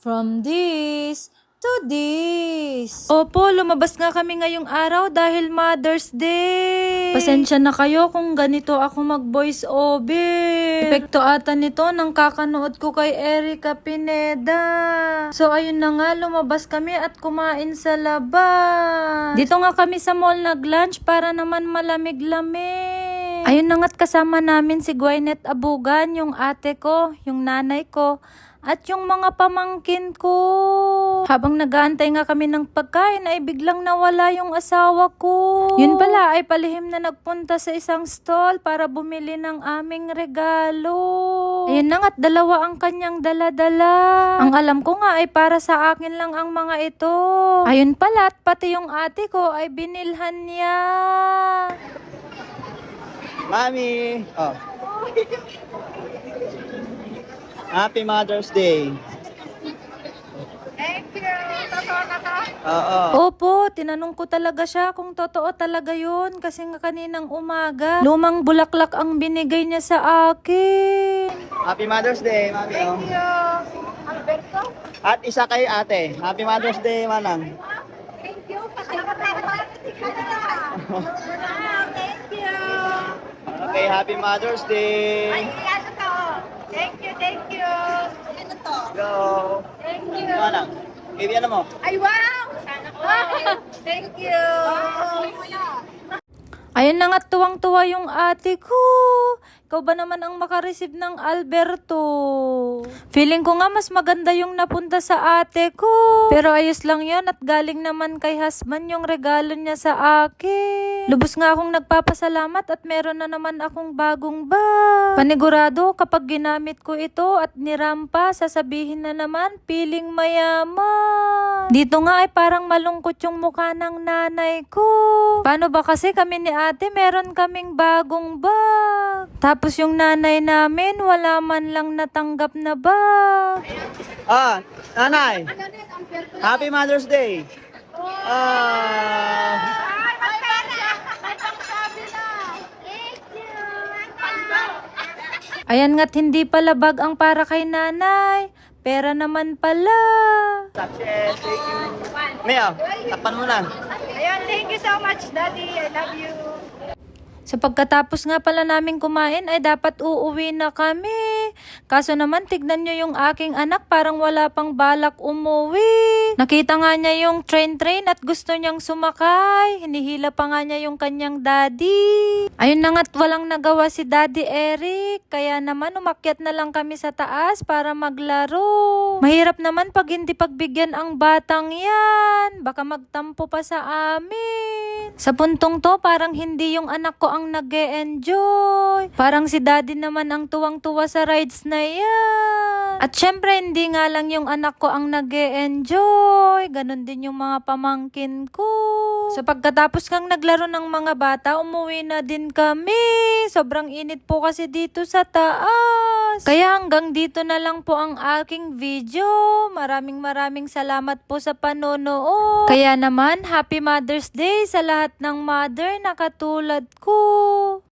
From this to this. Opo, lumabas nga kami ngayong araw dahil Mother's Day. Pasensya na kayo kung ganito ako mag-voice over. Epekto ata nito nang kakanood ko kay Erica Pineda. So ayun na nga, lumabas kami at kumain sa labas. Dito nga kami sa mall nag-lunch para naman malamig-lamig. Ayun na nga't kasama namin si Gwyneth Abugan, yung ate ko, yung nanay ko, at yung mga pamangkin ko. Habang nag-aantay nga kami ng pagkain ay biglang nawala yung asawa ko. Yun pala ay palihim na nagpunta sa isang stall para bumili ng aming regalo. Ayun na nga't dalawa ang kanyang dala-dala. Ang alam ko nga ay para sa akin lang ang mga ito. Ayun pala at pati yung ate ko ay binilhan niya. Mami! Oh. Happy Mother's Day! Thank you! Totoo na to? Oo. Opo, tinanong ko talaga siya kung totoo talaga yun kasi nga kaninang umaga, lumang bulaklak ang binigay niya sa akin. Happy Mother's Day, Mami. Oh. Thank you! Alberto? At isa kay ate. Happy Mother's Day, Manang. Thank you! Thank you! Okay, Happy Mother's Day! Ay, ano to? Thank you, thank you! Ano to? Go! Thank you! Manang, baby, ano mo? Ay, wow! Sana ko! Thank you! Ayun na nga, tuwang-tuwa yung ate ko. Ikaw ba naman ang makareceive ng Alberto? Feeling ko nga mas maganda yung napunta sa ate ko. Pero ayos lang yun at galing naman kay husband yung regalo niya sa akin. Lubos nga akong nagpapasalamat at meron na naman akong bagong bag. Panigurado kapag ginamit ko ito at nirampa, sasabihin na naman piling mayaman. Dito nga ay parang malungkot yung mukha ng nanay ko. Paano ba kasi kami ni ate meron kaming bagong bag? Tapos yung nanay namin wala man lang natanggap na bag. Ah, nanay! Ano din, Alberto? Happy Mother's Day! Ah! Ay, may pera! May pangsabi na! Thank you! Ayan nga't hindi pala bag ang para kay nanay. Pera naman pala. Success! Thank you! Mia, takpan mo na. Ayun, thank you so much, Daddy. I love you. Sa pagkatapos nga pala namin kumain ay dapat uuwi na kami. Kaso naman tignan nyo yung aking anak parang wala pang balak umuwi. Nakita nga niya yung train at gusto niyang sumakay. Hinihila pa nga niya yung kanyang daddy. Ayun na nga't walang nagawa si Daddy Eric. Kaya naman umakyat na lang kami sa taas para maglaro. Mahirap naman pag hindi pagbigyan ang batang yan. Baka magtampo pa sa amin. Sa puntong to parang hindi yung anak ko ang nag-e-enjoy. Parang si daddy naman ang tuwang-tuwa sa rides na yan. At syempre hindi nga lang yung anak ko ang nag-e-enjoy. Ganon din yung mga pamangkin ko. Sa pagkatapos kang naglaro ng mga bata, umuwi na din kami. Sobrang init po kasi dito sa taas. Kaya hanggang dito na lang po ang aking video. Maraming salamat po sa panonood. Kaya naman, Happy Mother's Day sa lahat ng mother na katulad ko.